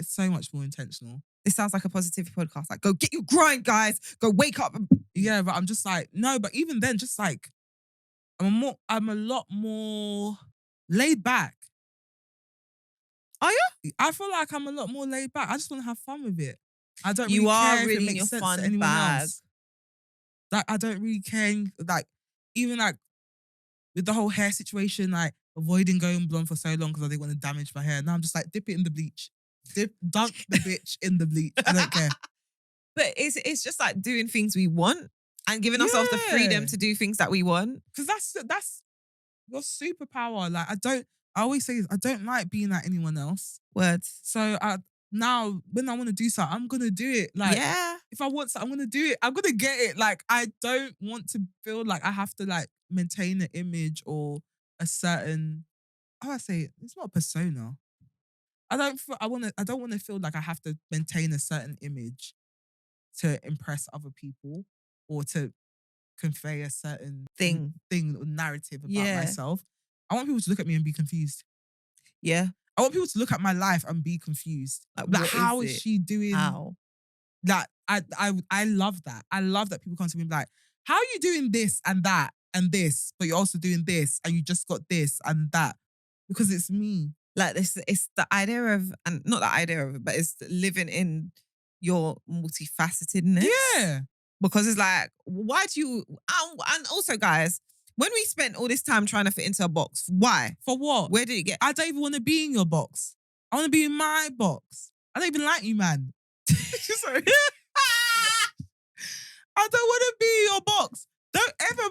So much more intentional. This sounds like a positivity podcast. Like, go get your grind, guys. Go wake up. Yeah, but I'm just like, no, but even then, just like, I'm a lot more laid back. Are you? I feel like I'm a lot more laid back. I just want to have fun with it. I don't You really are care if really it in makes your sense fun to anyone bag. else. Like, I don't really care. Like, even like with the whole hair situation, like avoiding going blonde for so long because I didn't want to damage my hair. Now I'm just like, dip it in the bleach. Dunk the bitch in the bleach. I don't care. But it's just like doing things we want and giving ourselves the freedom Yeah. to do things that we want. Because that's your superpower. Like I always say this, I don't like being like anyone else. Words. So now when I want to do something, I'm gonna do it. Like Yeah. if I want something, I'm gonna do it. I'm gonna get it. Like I don't want to feel like I have to like maintain an image or a certain, how do I say it? It's not a persona. I don't want to feel like I have to maintain a certain image to impress other people or to convey a certain Thing. or narrative about Yeah. myself. I want people to look at me and be confused. Yeah. I want people to look at my life and be confused. Like what how is is it? she doing? How? Like I love that. I love that people come to me and be like, how are you doing this and that and this, but you're also doing this and you just got this and that? Because it's me. Like it's the idea of, and not the idea of it, but it's living in your multifacetedness. Yeah. Because it's like, why do you, and also guys, when we spent all this time trying to fit into a box, why? For what? Where did it get? I don't even want to be in your box. I want to be in my box. I don't even like you, man. Sorry. I don't want to be in your box. Don't ever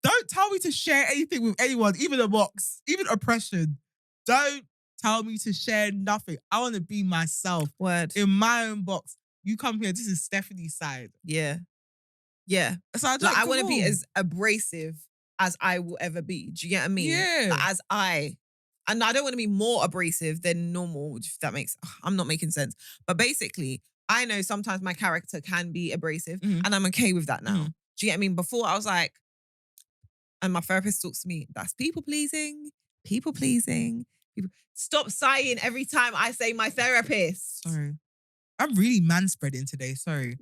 don't tell me to share anything with anyone, even a box, even oppression. Don't tell me to share nothing. I want to be myself. Word. In my own box. You come here, this is Stephanie's side. Yeah. Yeah. So I want to be as abrasive as I will ever be. Do you get what I mean? Yeah. Like, and I don't want to be more abrasive than normal, if that makes, I'm not making sense. But basically, I know sometimes my character can be abrasive and I'm okay with that now. Mhm. Do you get what I mean? Before I was like, and my therapist talks to me, that's people pleasing. Stop sighing every time I say my therapist. Sorry. I'm really manspreading today, sorry.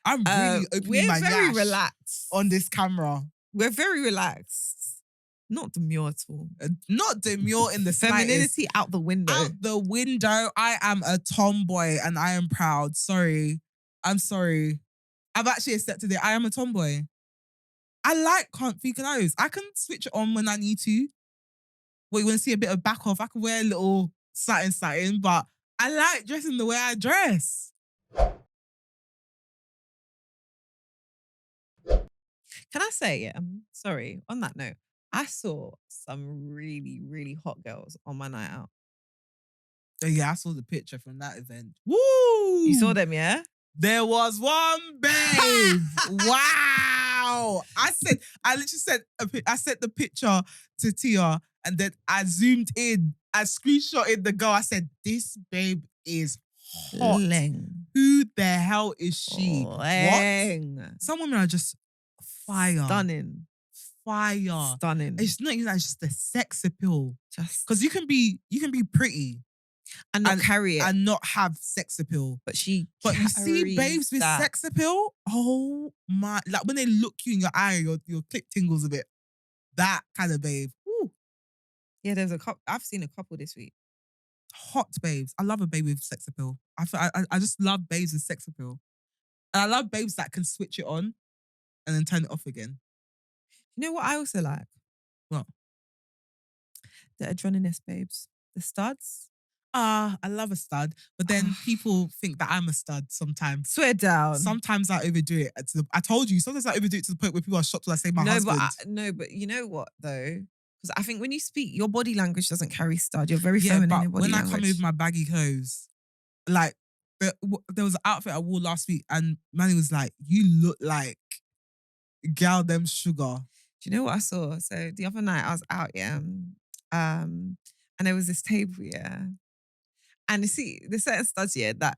I'm really opening my very yash relaxed on this camera. We're very relaxed. Not demure at all. Not demure in the slightest. Femininity out the window. Out the window. I am a tomboy and I am proud. Sorry. I'm sorry. I've actually accepted it. I am a tomboy. I like comfy clothes. I can switch it on when I need to. Well, you want to see a bit of back off? I can wear a little satin, but I like dressing the way I dress. Can I say, sorry, on that note, I saw some really, really hot girls on my night out. Oh, yeah, I saw the picture from that event. Woo! You saw them, yeah? There was one babe. Wow. I literally said, I sent the picture to Tia and then I zoomed in. I screenshotted the girl. I said, this babe is hot. Leng. Who the hell is she? Leng. What? Some women are just fire. Stunning. Fire. Stunning. It's not even that, it's just the sex appeal. Just Because you can be pretty and not carry it. and not have sex appeal. But you see babes with sex appeal, oh my, like when they look you in your eye, your clip tingles a bit. That kind of babe. Ooh. Yeah, there's a couple. I've seen a couple this week. Hot babes. I love a babe with sex appeal. I just love babes with sex appeal. And I love babes that can switch it on and then turn it off again. You know what I also like? What? The adrenaline babes. The studs. I love a stud, but then people think that I'm a stud sometimes. Swear down. Sometimes I overdo it. I told you, sometimes I overdo it to the point where people are shocked when I say my husband. But you know what though? Because I think when you speak, your body language doesn't carry stud. You're very feminine in your body language. When I come in with my baggy clothes, like there was an outfit I wore last week and Manny was like, you look like gal them sugar. Do you know what I saw? So the other night I was out, yeah. And there was this table, yeah. And you see, there's certain studs, yeah, that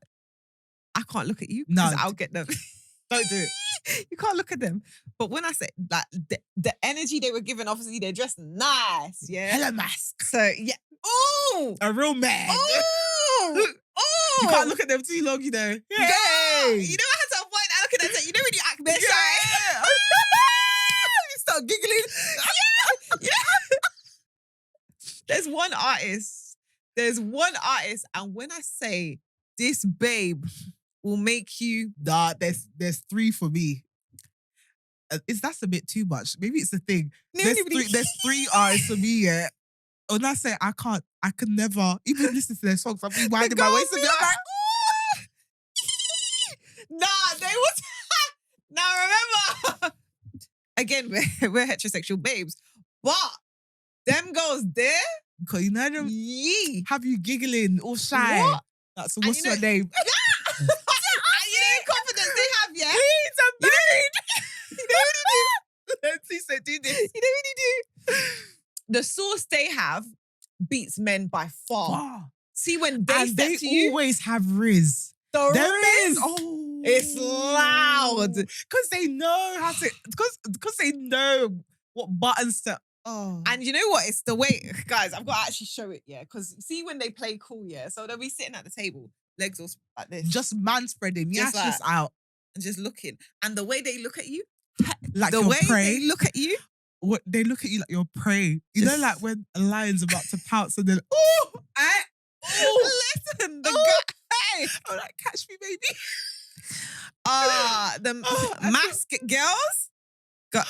I can't look at you because I'll get them. Don't do it. You can't look at them. But when I say, like, the energy they were giving, obviously they're dressed nice, yeah. Hella mask. So, yeah. Ooh! A real man. Ooh! Ooh! You can't look at them too long, you know. Yay! You know, I had to avoid that looking at them. You know when you act this, yeah. right? You start giggling. Yeah. There's one artist, and when I say this babe will make you... Nah, there's three for me. That's a bit too much. Maybe it's the thing. There's three artists for me, yeah. when I say I can't, I could never even listen to their songs. I'm The rewinding my girls waist a be bit. I'm like, nah, they was. Now remember, again, we're heterosexual babes, but them girls there, because you know them yee. have you giggling all shy. What? That's And what's you your know- name? And you know the confidence they have, yeah? Please, I'm You know, married. you know what they do? Please don't do this. You know what they do? The source they have beats men by far. Wow. See, when they And step they to you, always have Riz. the Them riz, is, oh, it's loud. Because they know how to, because they know what buttons to, oh. And you know what? It's the way, guys, I've got to actually show it, yeah? Because see when they play cool, yeah? So they'll be sitting at the table, legs all like this. Just man spreading, yeah, Just just out. And just looking. And the way they look at you, Like the you're way prey. they look at you, What they look at you like you're prey. You know, Just- like when a lion's about to pounce and then, oh, listen, the Oh. guy. I'm like, catch me, baby. The I mask girls,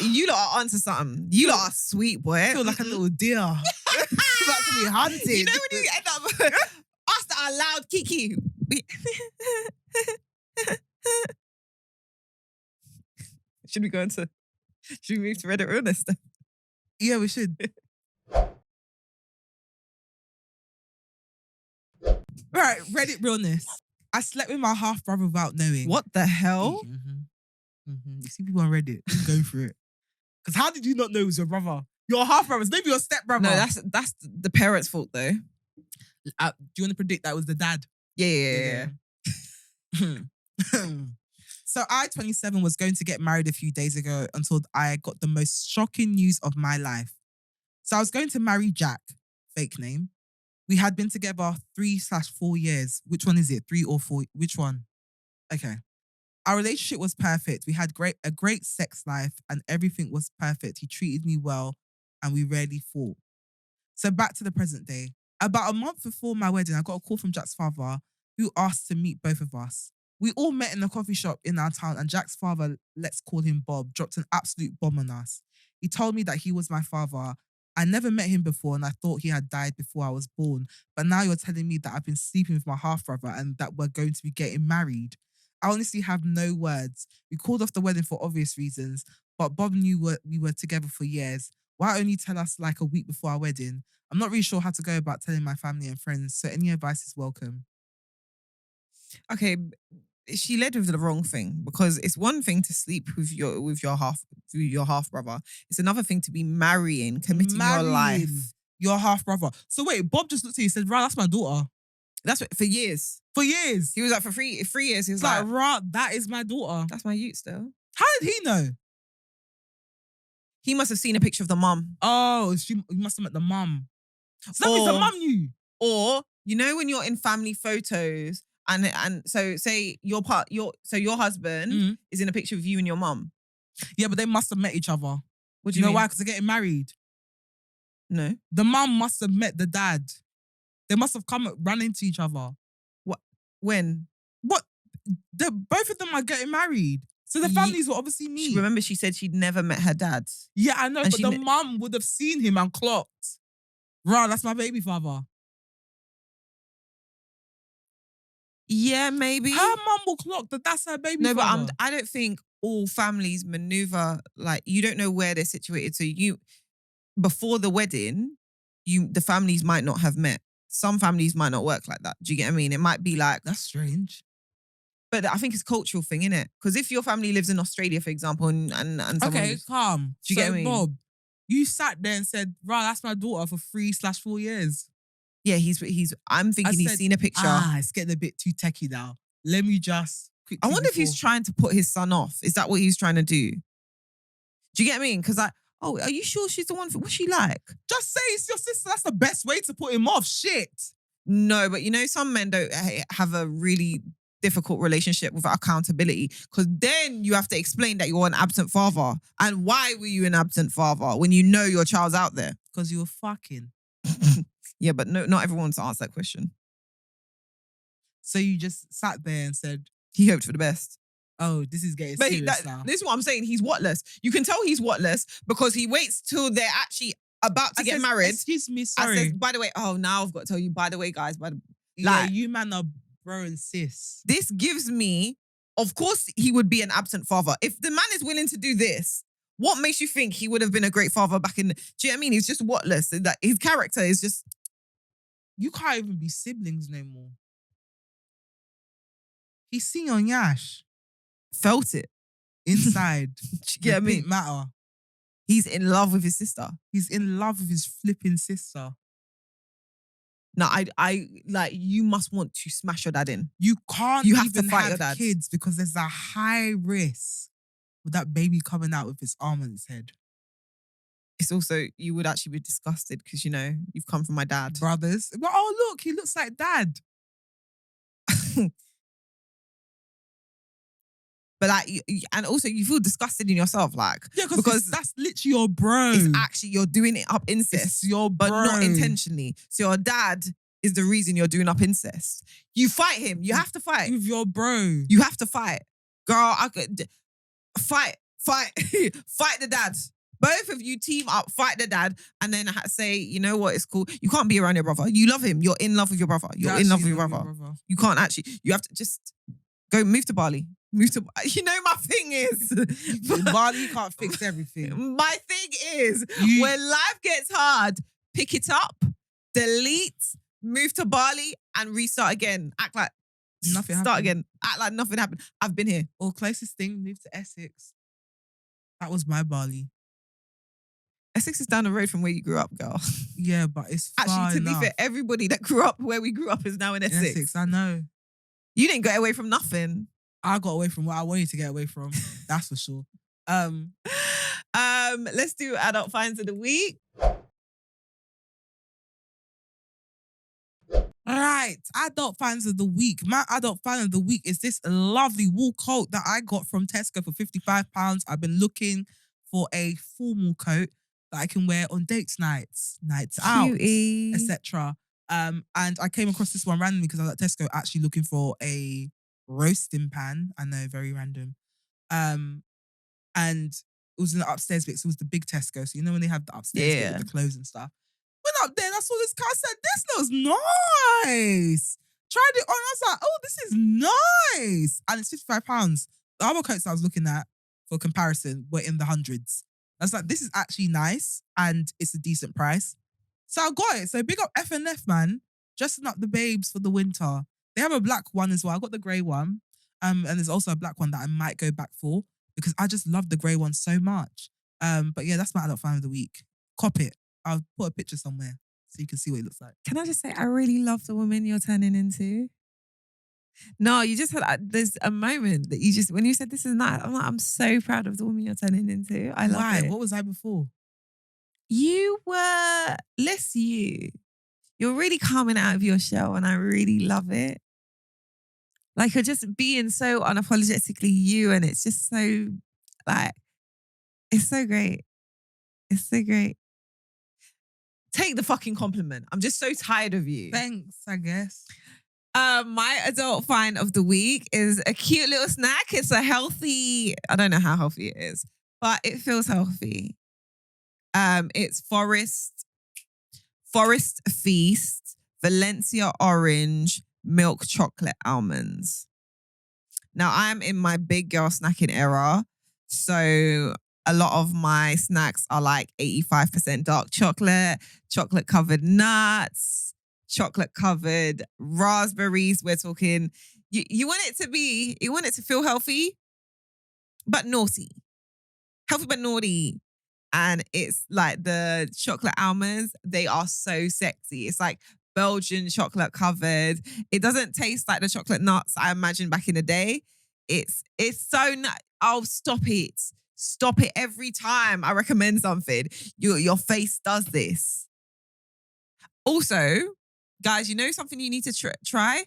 you lot are onto something. You lot are sweet, boy. I feel like a little deer. About to be hunted. You know when you end up us that are loud, Kiki. Should we go into? Should we move to Reddit Realness? Yeah, we should. Right, Reddit Realness. I slept with my half brother without knowing. What the hell? You see people on Reddit, just go for it. Because how did you not know it was your brother? Your half brother, maybe your step brother. No, that's the parents' fault though. Do you want to predict that was the dad? Yeah. So I, 27, was going to get married a few days ago until I got the most shocking news of my life. So I was going to marry Jack, fake name. We had been together 3/4 years. Which one is it? 3 or 4? Which one? Okay. Our relationship was perfect. We had a great sex life and everything was perfect. He treated me well and we rarely fought. So back to the present day. About a month before my wedding, I got a call from Jack's father who asked to meet both of us. We all met in a coffee shop in our town and Jack's father, let's call him Bob, dropped an absolute bomb on us. He told me that he was my father. I never met him before and I thought he had died before I was born. But now you're telling me that I've been sleeping with my half-brother and that we're going to be getting married. I honestly have no words. We called off the wedding for obvious reasons, but Bob knew we were together for years. Why only tell us like a week before our wedding? I'm not really sure how to go about telling my family and friends, so any advice is welcome. Okay, she led with the wrong thing because it's one thing to sleep with your half brother. It's another thing to be marrying, committing your life. Your half-brother. So wait, Bob just looked at you and said, right, that's my daughter. That's what, for years. For years. He was like, for 3 years, he was It's like, like, right, that is my daughter. that's my youth still. How did he know? He must have seen a picture of the mum. Oh, you must have met the mum. So that means the Or- mum knew. Or, you know, when you're in family photos and so say your husband Mhm. is in a picture of you and your mum. Yeah, but they must have met each other. What Do you know why? Because they're getting married. No. The mum must have met the dad. They must have run into each other. When? What? Both of them are getting married. So the families will obviously meet. Remember she said she'd never met her dad. Yeah, I know, And but she the ne- mum would have seen him and clocked. Right, that's my baby father. Yeah, maybe. Her mum will clock that that's her baby No, but father. I don't think all families maneuver like you don't know where they're situated. So before the wedding, the families might not have met. Some families might not work like that. Do you get what I mean? It might be like, That's strange. but I think it's a cultural thing, innit? Because if your family lives in Australia, for example, and someone Okay, lives- calm. Do you get what I mean? Bob, you sat there and said, right, that's my daughter for 3/4 years. yeah, I'm thinking he's said, seen a picture. It's getting a bit too techie now. Let me just quickly. I wonder if he's trying to put his son off. Is that what he's trying to do? Do you get what I mean? Because are you sure she's the one? What's she like? Just say it's your sister. That's the best way to put him off. Shit. No, but you know, some men don't have a really difficult relationship without accountability because then you have to explain that you're an absent father. And why were you an absent father when you know your child's out there? Because you were fucking. Yeah, but no, not everyone wants to answer that question. So you just sat there and said, He hoped for the best. oh, this is getting But serious now. this is what I'm saying. He's whatless. You can tell he's whatless because he waits till they're actually about to I get says, married. excuse me, I sorry. says, by the way, now I've got to tell you, by the way, guys, Yeah, you man are bro and sis. this gives me, of course, he would be an absent father. If the man is willing to do this, what makes you think he would have been a great father back in? Do you know what I mean? He's just whatless. That his character is just. You can't even be siblings no more. He's seen on Yash Felt it. inside. Do you get what I mean? Didn't matter. He's in love with his sister. He's in love with his flipping sister. Now, I like, you must want to smash your dad in. You can't You have even to fight have your dad. kids because there's a high risk with that baby coming out with his arm on his head. It's also, you would actually be disgusted because, you know, you've come from my dad. Brothers. But oh, look, he looks like dad. But like, and also you feel disgusted in yourself, like, Yeah, because that's literally your bro. it's actually, you're doing it up incest, It's your but bro. not intentionally. So your dad is the reason you're doing up incest. You fight him. You have to fight. With your bro. You have to fight, girl. I could fight, fight the dad. Both of you team up, fight the dad, and then say, you know what, it's cool. You can't be around your brother. You love him. You're in love with your brother. You're in love with your brother. You can't actually. You have to just go move to Bali. Move to. You know, my thing is, Bali can't fix everything. my thing is, when life gets hard, pick it up, delete, move to Bali, and restart again. Act like Nothing start happened. again. Act like nothing happened. I've been here. Or closest thing, move to Essex. That was my Bali. Essex is down the road from where you grew up, girl. Yeah, but it's far Actually, to enough. be fair, everybody that grew up where we grew up is now in Essex. Essex, I know. You didn't get away from nothing. I got away from what I wanted to get away from. That's for sure. Let's do adult finds of the week. All right, adult finds of the week. My adult find of the week is this lovely wool coat that I got from Tesco for £55. I've been looking for a formal coat that I can wear on dates nights out, Cutie. etc. And I came across this one randomly because I was at Tesco actually looking for a roasting pan. I know, very random. And it was in the upstairs bit, so it was the big Tesco. So you know when they have the upstairs bit with the clothes and stuff. Went up there and I saw this car. I said, this looks nice. Tried it on. I was like, oh, this is nice. And it's £55. The other coats I was looking at for comparison were in the hundreds. I was like, this is actually nice and it's a decent price. So I got it. So big up F&F, man. Dressing up the babes for the winter. They have a black one as well. I got the grey one. And there's also a black one that I might go back for because I just love the grey one so much. But yeah, that's my adult find of the week. Cop it. I'll put a picture somewhere so you can see what it looks like. Can I just say, I really love the woman you're turning into. No, you just had, there's a moment that you just, when you said this is nice, I'm like, I'm so proud of the woman you're turning into. I love Why? it. What was I before? You were less you. You're really coming out of your shell and I really love it. Like, you're just being so unapologetically you and it's just so, like, it's so great. It's so great. Take the fucking compliment. I'm just so tired of you. Thanks, I guess. My adult find of the week is a cute little snack. It's a healthy, I don't know how healthy it is, but it feels healthy. It's Forest Feast, Valencia Orange, Milk Chocolate Almonds. Now, I'm in my big girl snacking era, so a lot of my snacks are like 85% dark chocolate, chocolate covered nuts, chocolate covered raspberries. We're talking, you want it to feel healthy, but naughty. Healthy but naughty. And it's like the chocolate almonds, they are so sexy. It's like Belgian chocolate covered. It doesn't taste like the chocolate nuts I imagined back in the day. It's so nice. Oh, stop it. Stop it every time I recommend something. Your face does this. Also, guys, you know something you need to try?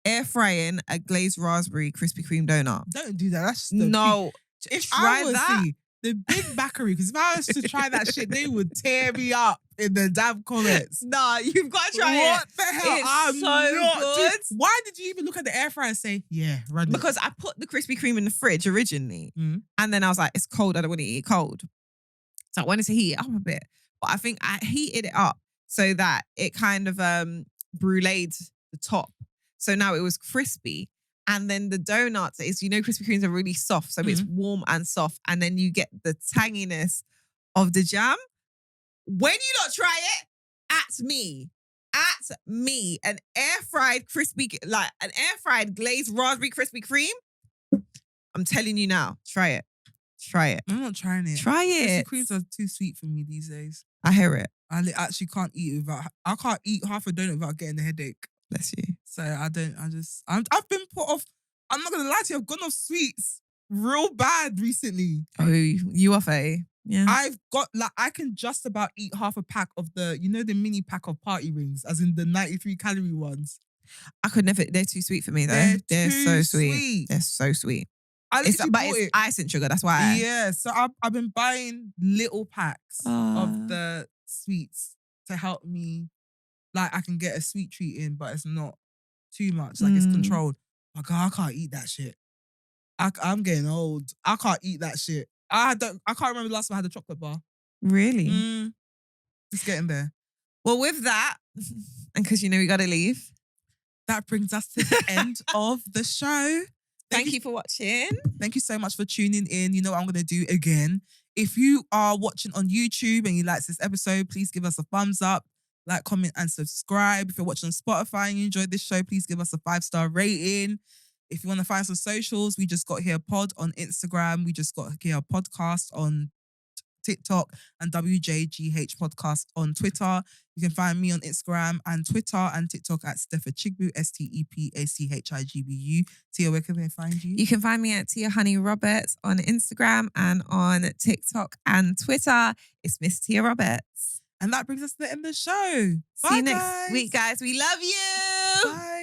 Air frying a glazed raspberry Krispy Kreme donut. Don't do that. That's no. If try I was that. the big bakery, because if I was to try that shit, they would tear me up in the damn comments. Nah, you've got to try it. What the hell? It's so good. Why did you even look at the air fryer and say, yeah, run it? Because I put the Krispy Kreme in the fridge originally. And then I was like, it's cold. I don't want to eat it cold. So I wanted to heat it up a bit. but I think I heated it up so that it kind of bruleed the top. So now it was crispy. And then the donuts is, Krispy Kremes are really soft. So it's warm and soft. And then you get the tanginess of the jam. When you not try it, at me, an air fried glazed raspberry Krispy Kreme. I'm telling you now, try it. I'm not trying it. Try Krispy it. Kremes are too sweet for me these days. I hear it. Actually can't eat it without. I can't eat half a donut without getting a headache. Bless you. So I've been put off. I'm not gonna lie to you. I've gone off sweets real bad recently. Oh, you off a yeah. I've got I can just about eat half a pack of the the mini pack of party rings, as in the 93-calorie ones. I could never. They're too sweet for me though. They're so sweet. They're so sweet. It's ice and sugar. That's why. Yeah. So I've been buying little packs of the sweets to help me. Like I can get a sweet treat in, but it's not too much. Like it's controlled. My God, I can't eat that shit. I'm getting old. I can't eat that shit. I can't remember the last time I had a chocolate bar. Really? It's getting there. Well, with that, and because we got to leave. That brings us to the end of the show. Thank you for watching. Thank you so much for tuning in. You know what I'm going to do again. If you are watching on YouTube and you like this episode, please give us a thumbs up, like, comment, and subscribe. If you're watching on Spotify and you enjoyed this show, please give us a 5-star rating. If you want to find us on socials, we just got here pod on Instagram. We just got here podcast on TikTok and WJGH podcast on Twitter. You can find me on Instagram and Twitter and TikTok at Steph Chigbu, STEPACHIGBU. Tia, where can they find you? You can find me at Tia Honey Roberts on Instagram and on TikTok and Twitter. It's Miss Tia Roberts. And that brings us to the end of the show. See you next week, guys. We love you. Bye.